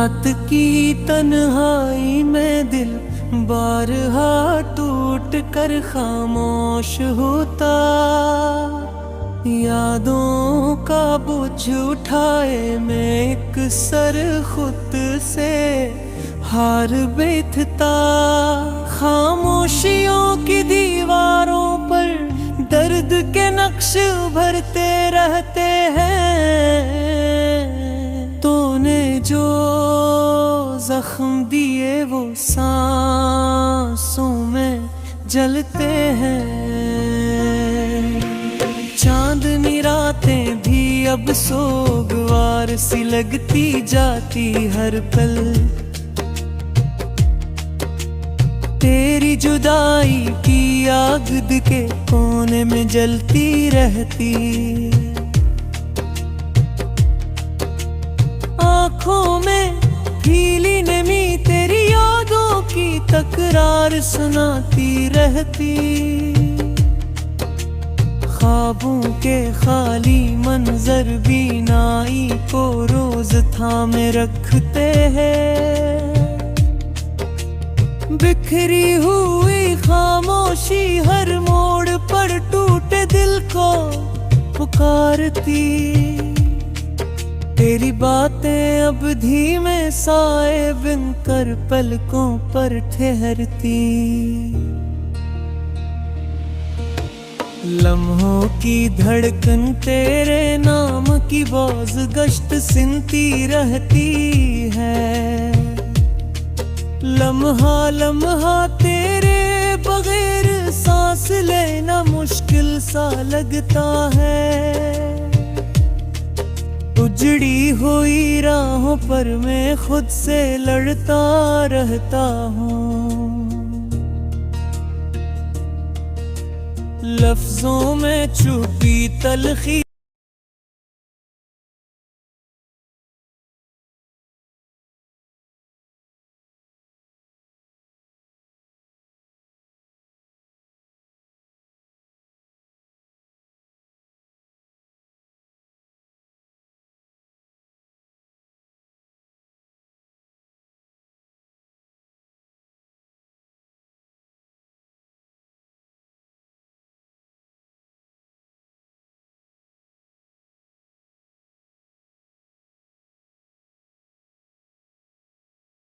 रात की तन्हाई में दिल बारहा टूट कर खामोश होता, यादों का बोझ उठाए मैं एक सर खुद से हार बैठता। खामोशियों की दीवारों पर दर्द के नक्श उभरते रहते हैं, तूने जो जख्म दिए वो सांसों में जलते हैं। चांदनी रातें भी अब सोगवार सी लगती जाती हर पल, तेरी जुदाई की आग के कोने में जलती रहती। आँखों में भीली नमी तेरी यादों की तकरार सुनाती रहती। ख्वाबों के खाली मंजर बीनाई को रोज थामे रखते हैं। बिखरी हुई खामोशी हर मोड़ पर टूटे दिल को पुकारती। तेरी बातें अब धीमे साए बिन कर पलकों पर ठहरती। लम्हों की धड़कन तेरे नाम की बाज़ गश्त सुनती रहती है। लम्हा लम्हा तेरे बगैर सांस लेना मुश्किल सा लगता है। उजड़ी हुई राहों पर मैं खुद से लड़ता रहता हूँ। लफ्जों में छुपी तलखी